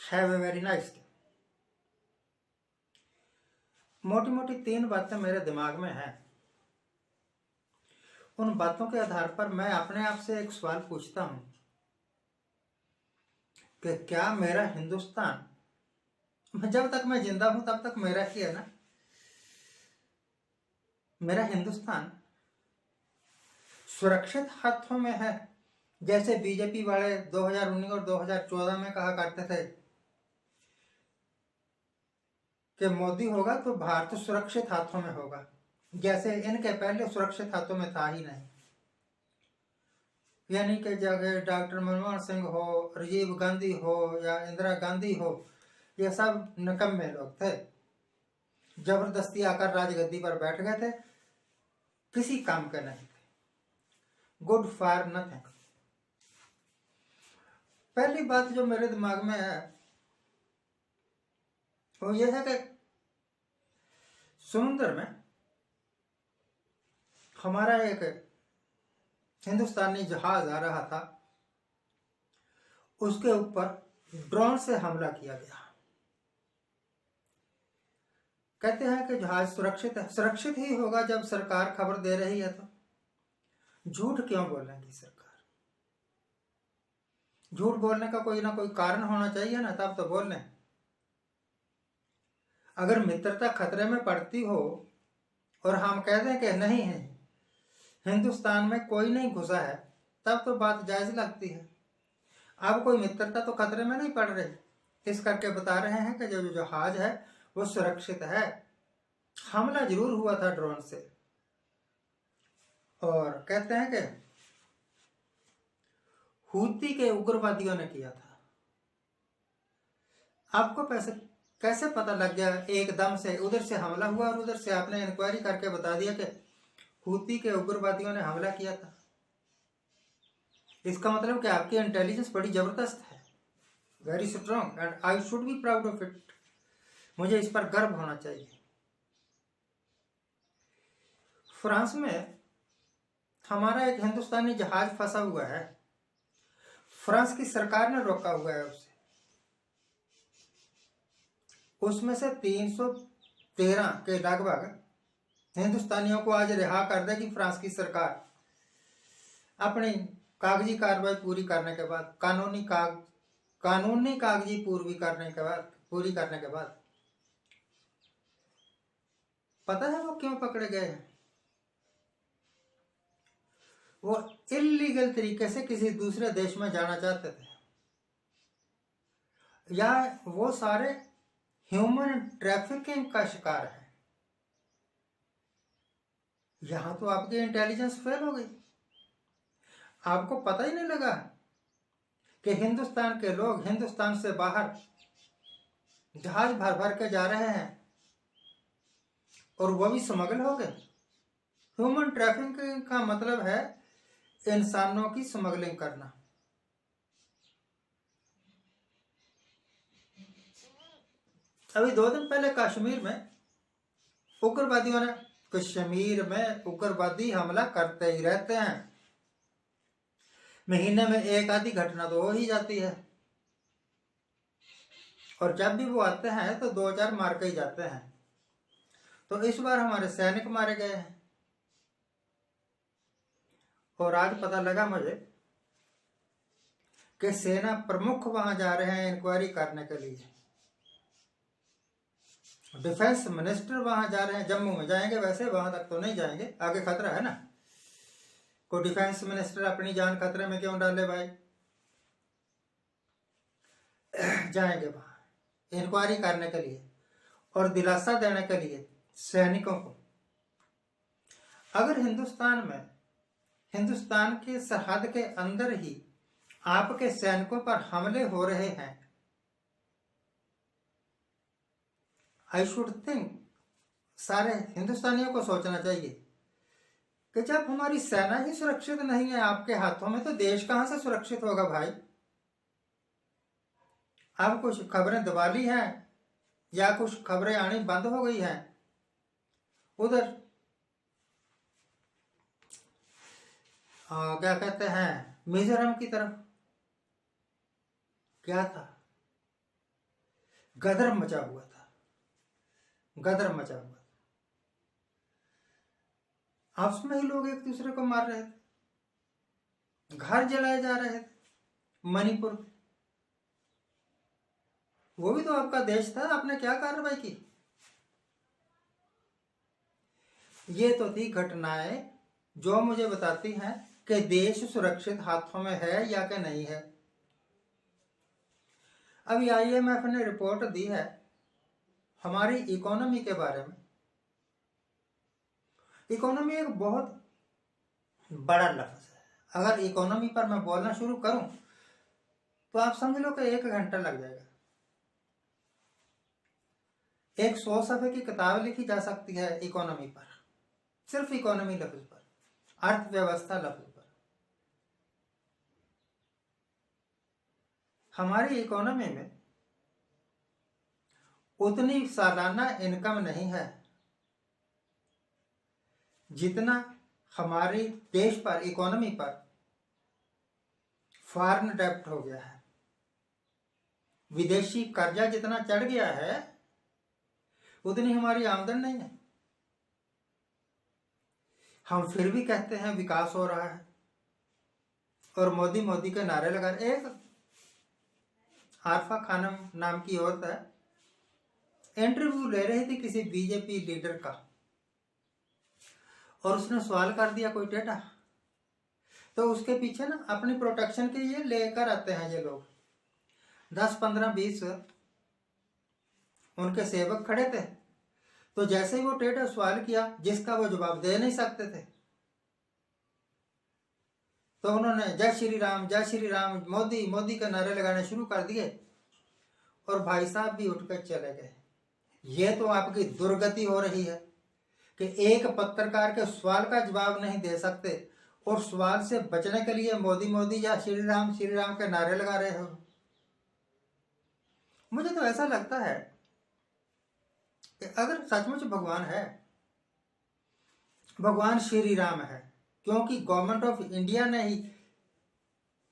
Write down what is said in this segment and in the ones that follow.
Have a very nice day. मोटी मोटी 3 बातें मेरे दिमाग में हैं। उन बातों के आधार पर मैं अपने आप से एक सवाल पूछता हूं कि क्या मेरा हिंदुस्तान, जब तक मैं जिंदा हूं तब तक मेरा ही है ना, मेरा हिंदुस्तान सुरक्षित हाथों में है? जैसे बीजेपी वाले 2019 और 2014 में कहा करते थे कि मोदी होगा तो भारत सुरक्षित हाथों में होगा, जैसे इनके पहले सुरक्षित हाथों में था ही नहीं। यानी कि जगह डॉक्टर मनमोहन सिंह हो, राजीव गांधी हो या इंदिरा गांधी हो, ये सब निकम्मे लोग थे, जबरदस्ती आकर राजगद्दी पर बैठ गए थे, किसी काम के नहीं थे, गुड फॉर नथिंग। पहली बात जो मेरे दिमाग में है वो ये है कि समुद्र में हमारा एक हिंदुस्तानी जहाज आ रहा था, उसके ऊपर ड्रोन से हमला किया गया। कहते हैं कि जहाज सुरक्षित है। सुरक्षित ही होगा जब सरकार खबर दे रही है, तो झूठ क्यों बोलेंगी सरकार? झूठ बोलने का कोई ना कोई कारण होना चाहिए ना, तब तो बोल लें। अगर मित्रता खतरे में पड़ती हो और हम कह दें कि नहीं है, हिंदुस्तान में कोई नहीं घुसा है, तब तो बात जायज लगती है। अब कोई मित्रता तो खतरे में नहीं पड़ रही, इस करके बता रहे हैं कि जो जहाज है वो सुरक्षित है। हमला जरूर हुआ था ड्रोन से, और कहते हैं कि हूती के उग्रवादियों ने किया था। आपको कैसे पता लग गया एकदम से? उधर से हमला हुआ और उधर से आपने इंक्वायरी करके बता दिया कि हूती के उग्रवादियों ने हमला किया था। इसका मतलब कि आपकी इंटेलिजेंस बड़ी जबरदस्त है, very strong, and I should be proud of it. मुझे इस पर गर्व होना चाहिए। फ्रांस में हमारा एक हिंदुस्तानी जहाज फंसा हुआ है, फ्रांस की सरकार ने रोका हुआ है उसे। उसमें से 313 के लगभग हिंदुस्तानियों को आज रिहा कर देगी फ्रांस की सरकार, अपनी कागजी कार्रवाई पूरी करने के बाद, कानूनी कागजी पूरी करने के बाद। पता है वो क्यों पकड़े गए हैं? वो इलीगल तरीके से किसी दूसरे देश में जाना चाहते थे, या वो सारे ह्यूमन ट्रैफिकिंग का शिकार है। यहां तो आपकी इंटेलिजेंस फेल हो गई। आपको पता ही नहीं लगा कि हिंदुस्तान के लोग हिंदुस्तान से बाहर जहाज भर भर के जा रहे हैं, और वो भी स्मगल हो गए। ह्यूमन ट्रैफिकिंग का मतलब है इंसानों की स्मगलिंग करना। अभी 2 दिन पहले कश्मीर में उग्रवादियों ने, कश्मीर में उग्रवादी हमला करते ही रहते हैं, महीने में एक आधी घटना तो हो ही जाती है, और जब भी वो आते हैं तो 2-4 मार के ही जाते हैं। तो इस बार हमारे सैनिक मारे गए हैं, और आज पता लगा मुझे कि सेना प्रमुख वहां जा रहे हैं इंक्वायरी करने के लिए। डिफेंस मिनिस्टर वहां जा रहे हैं, जम्मू में जाएंगे, वैसे वहां तक तो नहीं जाएंगे, आगे खतरा है ना। कोई डिफेंस मिनिस्टर अपनी जान खतरे में क्यों डाले भाई? जाएंगे वहां इंक्वायरी करने के लिए और दिलासा देने के लिए सैनिकों को। अगर हिंदुस्तान के सरहद के अंदर ही आपके सैनिकों पर हमले हो रहे हैं, आई शुड थिंक सारे हिंदुस्तानियों को सोचना चाहिए कि जब हमारी सेना ही सुरक्षित नहीं है आपके हाथों में, तो देश कहां से सुरक्षित होगा भाई? अब कुछ खबरें दबा ली हैं या कुछ खबरें आनी बंद हो गई हैं। उधर क्या कहते हैं, मिजोरम की तरफ क्या था, गदर मचा हुआ था, गदर मचा हुआ था। आपस में ही लोग एक दूसरे को मार रहे थे, घर जलाए जा रहे थे। मणिपुर, वो भी तो आपका देश था, आपने क्या कार्रवाई की? ये तो थी घटनाएं जो मुझे बताती हैं कि देश सुरक्षित हाथों में है या कि नहीं है। अभी IMF ने रिपोर्ट दी है हमारी इकोनॉमी के बारे में। इकोनॉमी एक बहुत बड़ा लफ्ज है। अगर इकोनॉमी पर मैं बोलना शुरू करूं तो आप समझ लो कि 1 घंटा लग जाएगा। एक 100 सफ़े की किताब लिखी जा सकती है इकोनॉमी पर, सिर्फ इकोनॉमी लफ्ज पर, अर्थव्यवस्था लफ्ज पर। हमारी इकोनॉमी में उतनी सालाना इनकम नहीं है जितना हमारी देश पर, इकोनॉमी पर फॉरेन डेब्ट हो गया है। विदेशी कर्जा जितना चढ़ गया है उतनी हमारी आमदन नहीं है। हम फिर भी कहते हैं विकास हो रहा है और मोदी मोदी के नारे लगा रहे। एक आरफा खानम नाम की औरत है, इंटरव्यू ले रही थी किसी बीजेपी लीडर का, और उसने सवाल कर दिया कोई टेढ़ा, तो उसके पीछे ना अपनी प्रोटेक्शन के लिए लेकर आते हैं ये लोग 10, 15, 20 उनके सेवक खड़े थे। तो जैसे ही वो टेढ़ा सवाल किया जिसका वो जवाब दे नहीं सकते थे, तो उन्होंने जय श्री राम, मोदी मोदी के नारे लगाने शुरू कर दिए, और भाई साहब भी उठकर चले गए। ये तो आपकी दुर्गति हो रही है कि एक पत्रकार के सवाल का जवाब नहीं दे सकते और सवाल से बचने के लिए मोदी मोदी या श्री राम के नारे लगा रहे हो। मुझे तो ऐसा लगता है कि अगर सचमुच भगवान है, भगवान श्री राम है, क्योंकि गवर्नमेंट ऑफ इंडिया ने ही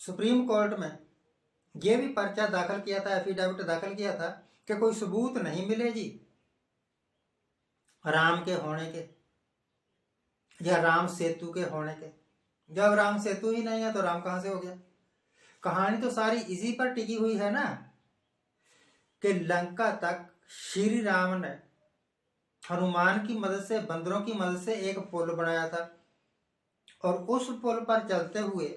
सुप्रीम कोर्ट में यह भी पर्चा दाखिल किया था, एफिडेविट दाखिल किया था कि कोई सबूत नहीं मिले जी राम के होने के या राम सेतु के होने के। जब राम सेतु ही नहीं है तो राम कहां से हो गया? कहानी तो सारी इसी पर टिकी हुई है ना कि लंका तक श्री राम ने हनुमान की मदद से, बंदरों की मदद से एक पुल बनाया था, और उस पुल पर चलते हुए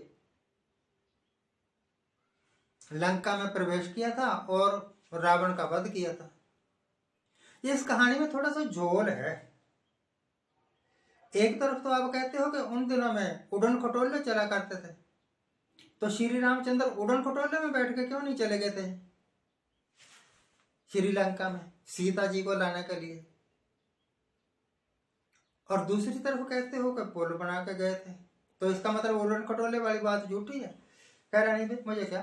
लंका में प्रवेश किया था और रावण का वध किया था। इस कहानी में थोड़ा सा झोल है। एक तरफ तो आप कहते हो कि उन दिनों में उड़न खटोले चला करते थे, तो श्री रामचंद्र उड़न खटोले में बैठ के क्यों नहीं चले गए थे श्रीलंका में सीता जी को लाने के लिए? और दूसरी तरफ कहते हो कि पुल बना के गए थे, तो इसका मतलब उड़न खटोले वाली बात झूठी है। कह रहा नहीं भाई, मुझे क्या,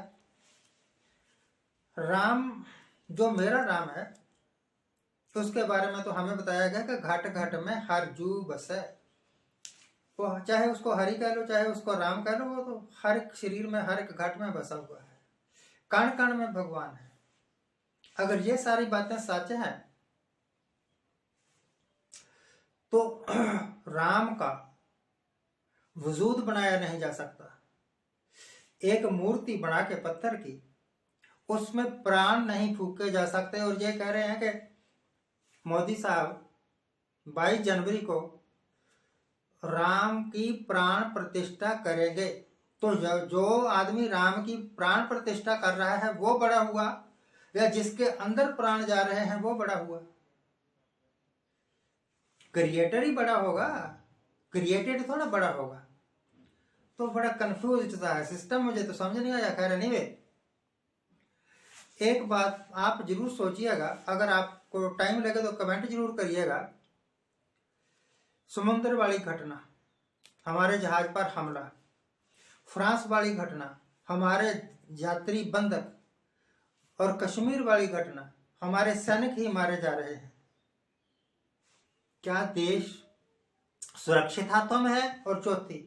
राम जो मेरा राम है तो उसके बारे में तो हमें बताया गया कि घट घट में हर जू बसे। वो चाहे उसको हरि कह लो, चाहे उसको राम कह लो, वो तो हर एक शरीर में, हर एक घट में बसा हुआ है। कण कण में भगवान है। अगर ये सारी बातें सच हैं तो राम का वजूद बनाया नहीं जा सकता। एक मूर्ति बना के पत्थर की, उसमें प्राण नहीं फूके जा सकते। और ये कह रहे हैं कि मोदी साहब 22 जनवरी को राम की प्राण प्रतिष्ठा करेंगे। तो जो आदमी राम की प्राण प्रतिष्ठा कर रहा है वो बड़ा हुआ, या जिसके अंदर प्राण जा रहे हैं वो बड़ा हुआ? क्रिएटर ही बड़ा होगा, क्रिएटेड थोड़ा बड़ा होगा। तो बड़ा कंफ्यूज सा है सिस्टम, मुझे तो समझ नहीं आया। खैर नहीं वे, एक बात आप जरूर सोचिएगा, अगर आपको टाइम लगे तो कमेंट जरूर करिएगा। समुद्र वाली घटना, हमारे जहाज पर हमला, फ्रांस वाली घटना, हमारे यात्री बंधक, और कश्मीर वाली घटना, हमारे सैनिक ही मारे जा रहे हैं। क्या देश सुरक्षित हाथों में है? और चौथी,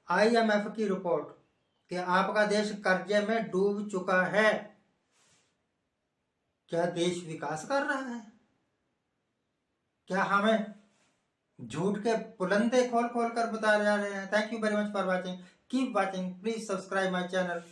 IMF की रिपोर्ट कि आपका देश कर्जे में डूब चुका है। क्या देश विकास कर रहा है? क्या हमें झूठ के पुलंदे खोल खोल कर बता जा रहे हैं? Thank you very much for watching, keep watching, please subscribe my channel.